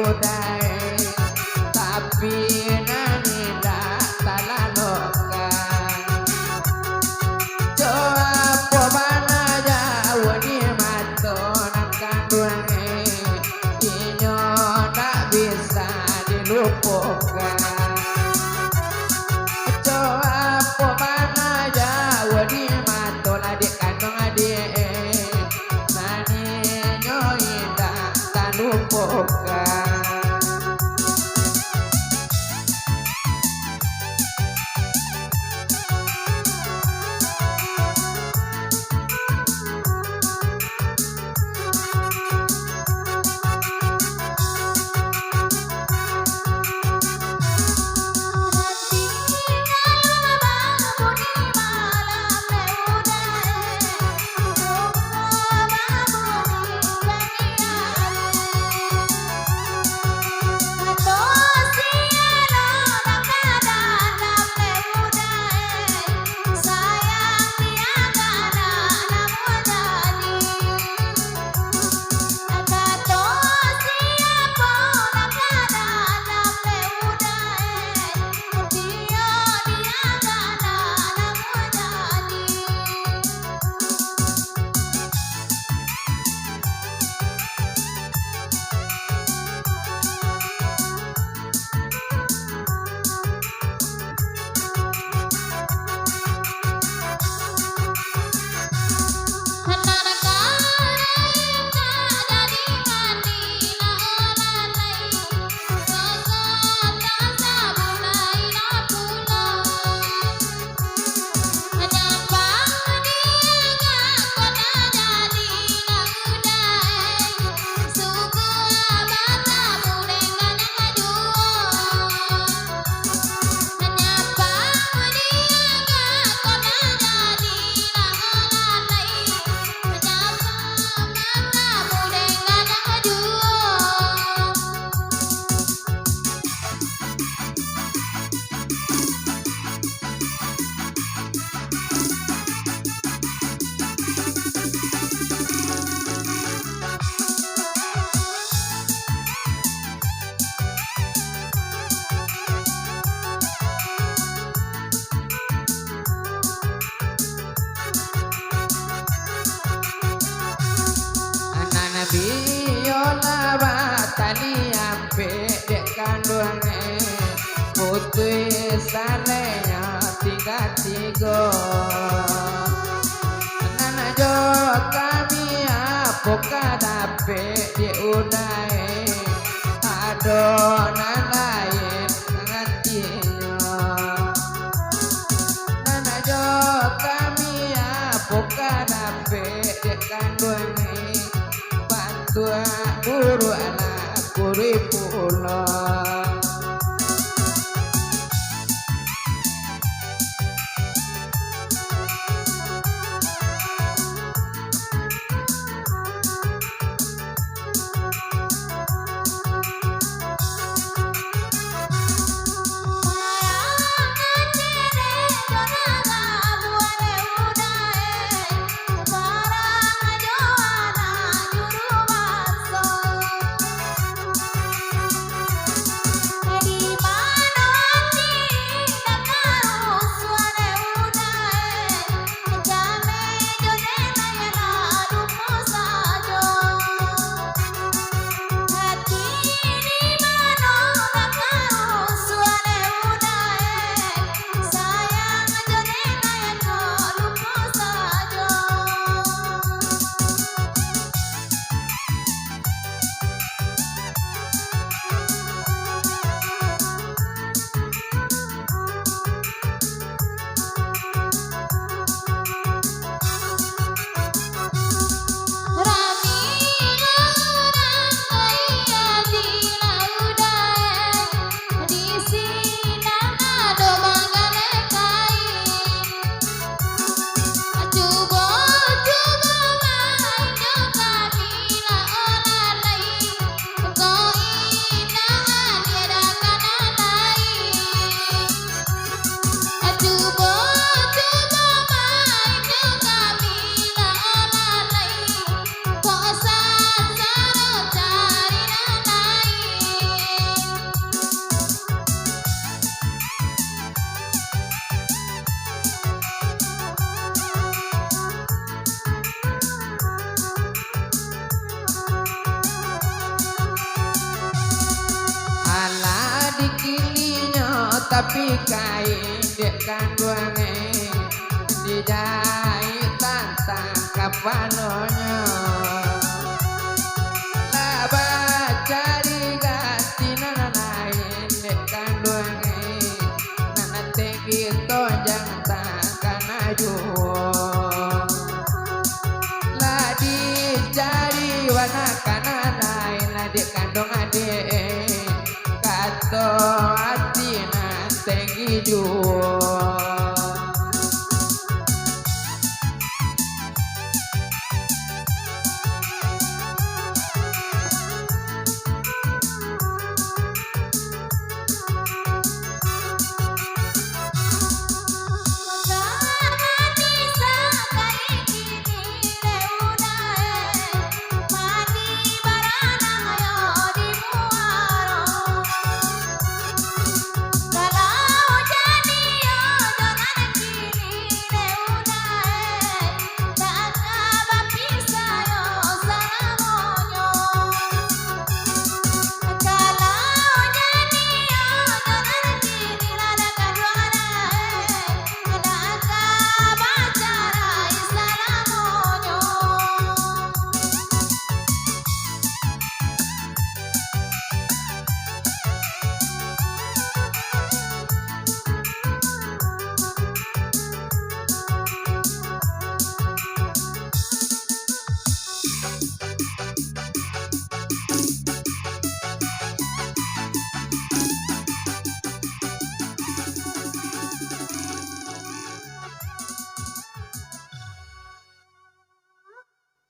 udai tapi nani dak talanokan coba pomana jauh di mato nakandunge inyo tak bisa dilupakan coba pomana jauh di mato adik kandung adik nani nyoi tak lupakan Biola batali ampe dek kandunge putui salenya tiga nana jo kami apoka dape di udai adonan lain ngantinya nana jo kami apoka dape dek kandunge tua guru anak kurikulum tapi kain dek kandunge dijahit tantang kapanonya laba cari ganti nana lain dek kandunge nana tinggi tonjang takana jual lah dicari warna kana lain adik kandung adik kato hati tinggi jual